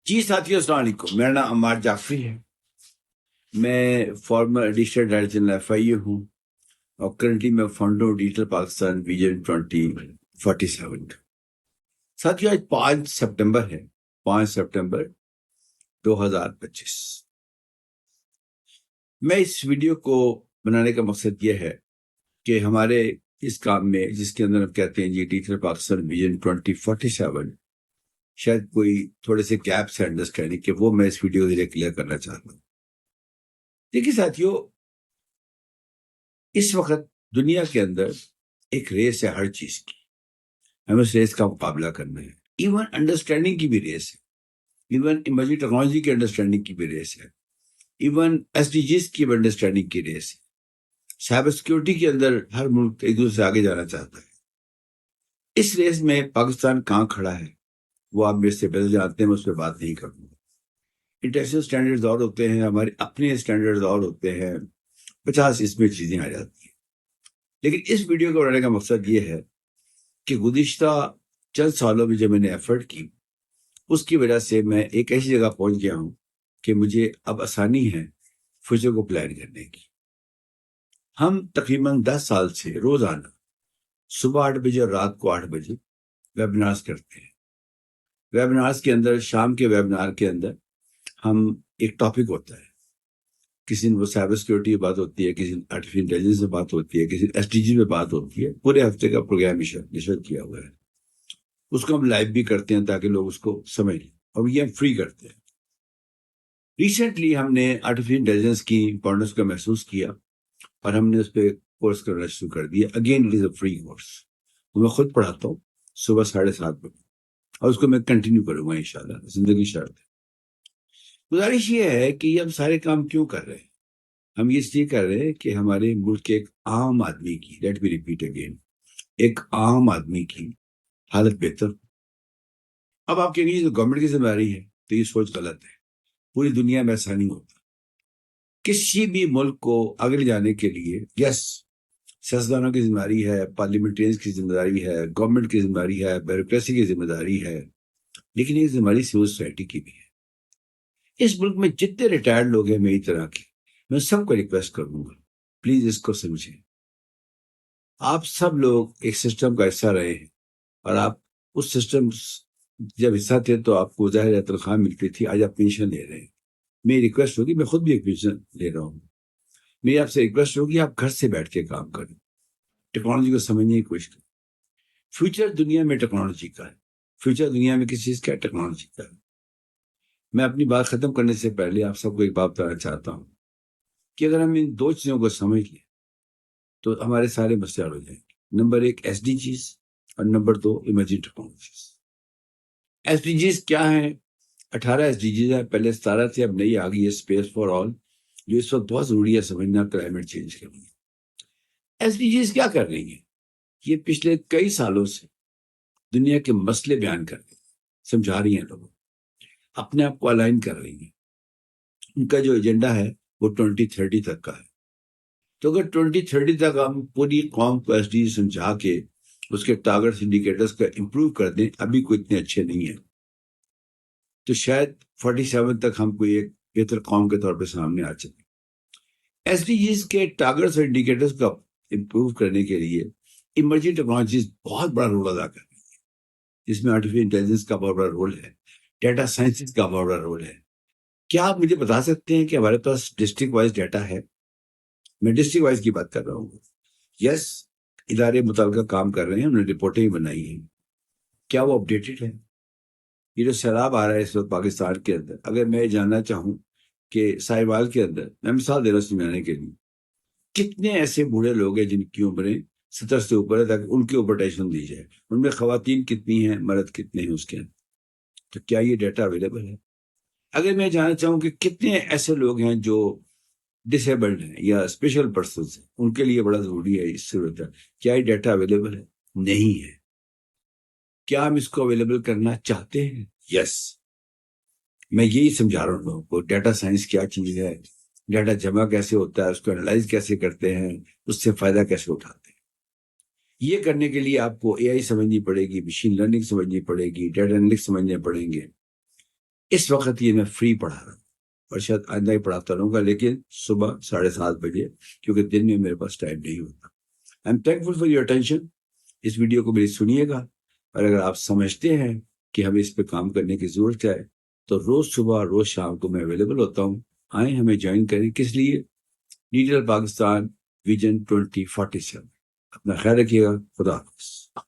جی ساتھیوں، السلام علیکم۔ میرا نام عمار جعفری ہے۔ میں former additional director general F I A ہوں اور کرنٹلی میں فاؤنڈر ہوں ڈیجیٹل پاکستان ویژن 2047۔ ساتھیوں، آج 5 سپٹمبر ہے، 5 سپٹمبر 2025۔ میں اس ویڈیو کو بنانے کا مقصد یہ ہے کہ ہمارے اس کام میں، جس کے اندر ہم کہتے ہیں جی ڈیجیٹل پاکستان ویژن 2047، شاید کوئی تھوڑے سے گیپس ہے انڈرسٹینڈنگ کہ وہ میں اس ویڈیو کے ذریعے کلیئر کرنا چاہتا ہوں۔ دیکھیے ساتھیوں، اس وقت دنیا کے اندر ایک ریس ہے ہر چیز کی، ہمیں اس ریس کا مقابلہ کرنا ہے۔ ایون انڈرسٹینڈنگ کی بھی ریس ہے، ایون ایمرجنگ ٹیکنالوجی کی انڈرسٹینڈنگ کی بھی ریس ہے، ایون ایس ڈی جیز کی بھی انڈرسٹینڈنگ کی ریس ہے۔ سائبر سیکورٹی کے اندر ہر ملک ایک دوسرے سے آگے جانا چاہتا ہے۔ اس ریس میں پاکستان کہاں کھڑا ہے وہ آپ میرے سے پہلے جانتے ہیں، میں اس پہ بات نہیں کروں گا۔ انٹرنیشنل اسٹینڈرڈز اور ہوتے ہیں، ہمارے اپنے اسٹینڈرڈز اور ہوتے ہیں، 50 اس میں چیزیں آ جاتی ہیں۔ لیکن اس ویڈیو کو بنانے کا مقصد یہ ہے کہ گزشتہ چند سالوں میں جو میں نے ایفرٹ کی، اس کی وجہ سے میں ایک ایسی جگہ پہنچ گیا ہوں کہ مجھے اب آسانی ہے فیوچر کو پلان کرنے کی۔ ہم تقریباً 10 سال سے روزانہ صبح 8 بجے اور رات کو 8 بجے ویبنارز کرتے ہیں۔ ویبنارز کے اندر، شام کے ویبنار کے اندر ہم ایک ٹاپک ہوتا ہے، کسی دن وہ سائبر سیکورٹی پہ بات ہوتی ہے، کسی دن آرٹیفیشل انٹیلیجنس پہ بات ہوتی ہے، کسی دن ایس ٹی جی پہ بات ہوتی ہے۔ پورے ہفتے کا پروگرام نشر کیا ہوا ہے، اس کو ہم لائیو بھی کرتے ہیں تاکہ لوگ اس کو سمجھ لیں، اور یہ ہم فری کرتے ہیں۔ ریسنٹلی ہم نے آرٹیفیشل انٹیلیجنس کی امپورٹنس کو محسوس کیا اور ہم نے اس پہ کورس کرنا شروع کر دیا۔ Again it is a free course, میں خود پڑھاتا ہوں صبح 7:30 بجے، اور اس کو میں کنٹینیو کروں گا انشاءاللہ، زندگی شرط ہے۔ گزارش یہ ہے کہ یہ ہم سارے کام کیوں کر رہے ہیں؟ ہم یہ اس لیے کر رہے ہیں کہ ہمارے ملک کے ایک عام آدمی کی، لیٹ می ریپیٹ اگین، ایک عام آدمی کی حالت بہتر۔ اب آپ کہیں گے گورنمنٹ کی ذمہ داری ہے، تو یہ سوچ غلط ہے۔ پوری دنیا میں ایسا نہیں ہوتا۔ کسی بھی ملک کو آگے لے جانے کے لیے یس، سیاستدانوں کی ذمہ داری ہے، پارلیمنٹرینز کی ذمہ داری ہے، گورنمنٹ کی ذمہ داری ہے، بیوروکریسی کی ذمہ داری ہے، لیکن یہ ذمہ داری سول سوسائٹی کی بھی ہے۔ اس ملک میں جتنے ریٹائرڈ لوگ ہیں میری طرح کے، میں سب کو ریکویسٹ کروں گا، پلیز اس کو سمجھیں۔ آپ سب لوگ ایک سسٹم کا حصہ رہے ہیں، اور آپ اس سسٹم جب حصہ تھے تو آپ کو ظاہر تنخواہ ملتی تھی، آج آپ پینشن لے رہے ہیں۔ میری ریکویسٹ ہوگی، میں خود بھی ایک پینشن لے رہا ہوں، میری آپ سے ریکویسٹ ہوگی آپ گھر سے بیٹھ کے کام کریں، ٹیکنالوجی کو سمجھنے کی کوشش کریں۔ فیوچر دنیا میں ٹیکنالوجی کا ہے، فیوچر دنیا میں کس چیز کا ہے؟ ٹیکنالوجی کا ہے۔ میں اپنی بات ختم کرنے سے پہلے آپ سب کو ایک بات بتانا چاہتا ہوں کہ اگر ہم ان 2 چیزوں کو سمجھ لیں تو ہمارے سارے مسئلے حل ہو جائیں گے۔ نمبر 1 ایس ڈی جیز، اور نمبر 2 emerging technologies. S D Gs کیا ہیں؟ 18 ایس ڈی جیز ہیں، پہلے 17 تھے، اب نئی آ گئی ہے اسپیس فار آل، جو اس وقت بہت ضروری ہے سمجھنا کلائمیٹ چینج کے لیے۔ ایس ڈی جیز کیا کر رہی ہیں؟ یہ پچھلے کئی سالوں سے دنیا کے مسئلے بیان کر رہی ہیں، سمجھا رہی ہیں، لوگوں اپنے آپ کو الائن کر رہی ہیں۔ ان کا جو ایجنڈا ہے وہ 2030 تک کا ہے۔ تو اگر 2030 تک ہم پوری قوم کو ایس ڈی سمجھا کے اس کے ٹارگٹس انڈیکیٹرز کا امپروو کر دیں، ابھی کوئی اتنے اچھے نہیں ہیں، تو شاید 47 تک ہم کوئی ایک بہتر قوم کے طور پہ سامنے آ سکیں۔ ایس ڈی جیز کے ٹارگٹس اور انڈیکیٹرز کا امپروو کرنے کے لیے ایمرجنگ ٹیکنالوجیز بہت بڑا رول ادا کر رہی ہے، جس میں آرٹیفیشل انٹیلیجنس کا بہت بڑا رول ہے، ڈیٹا سائنسز کا بہت بڑا رول ہے۔ کیا آپ مجھے بتا سکتے ہیں کہ ہمارے پاس ڈسٹرکٹ وائز ڈیٹا ہے؟ میں ڈسٹرکٹ وائز کی بات کر رہا ہوں۔ یس، ادارے متعلقہ کام کر رہے ہیں، انہوں نے رپورٹیں بنائی ہیں، کیا وہ اپڈیٹڈ ہے؟ یہ جو سیلاب آ رہا ہے اس وقت پاکستان کے اندر، اگر میں جاننا چاہوں کہ ساہیوال کے اندر، میں مثال دے رہا ہوں سمجھانے کے لیے، کتنے ایسے بوڑھے لوگ ہیں جن کی عمریں 70 سے اوپر ہے، تاکہ ان کے اوپر ٹینشن دی جائے، ان میں خواتین کتنی ہیں، مرد کتنے ہیں اس کے اندر، تو کیا یہ ڈیٹا اویلیبل ہے؟ اگر میں جاننا چاہوں کہ کتنے ایسے لوگ ہیں جو ڈس ایبلڈ ہیں یا اسپیشل پرسنز ہیں، ان کے لیے بڑا ضروری ہے اس صورت ہے، کیا یہ ڈیٹا اویلیبل ہے؟ نہیں ہے۔ کیا ہم اس کو اویلیبل کرنا چاہتے ہیں؟ یس۔ میں یہی سمجھا رہا ہوں لوگوں کو، ڈیٹا سائنس کیا چیز ہے، ڈیٹا جمع کیسے ہوتا ہے، اس کو انالائز کیسے کرتے ہیں، اس سے فائدہ کیسے اٹھاتے ہیں۔ یہ کرنے کے لیے آپ کو اے آئی سمجھنی پڑے گی، مشین لرننگ سمجھنی پڑے گی، ڈیٹا انالیٹکس سمجھنے پڑیں گے۔ اس وقت یہ میں فری پڑھا رہا ہوں اور شاید آئندہ ہی پڑھاتا رہوں گا، لیکن صبح 7:30 بجے، کیونکہ دن میں میرے پاس ٹائم نہیں ہوتا۔ I am thankful for your attention. اس ویڈیو کو میری سنیے گا، اور اگر آپ سمجھتے ہیں کہ ہمیں اس پہ کام کرنے کی ضرورت ہے تو روز صبح روز شام کو میں اویلیبل ہوتا ہوں، آئیں ہمیں جوائن کریں۔ کس لیے؟ Digital Pakistan vision 2047۔ اپنا خیال رکھیے گا۔ خدا حافظ۔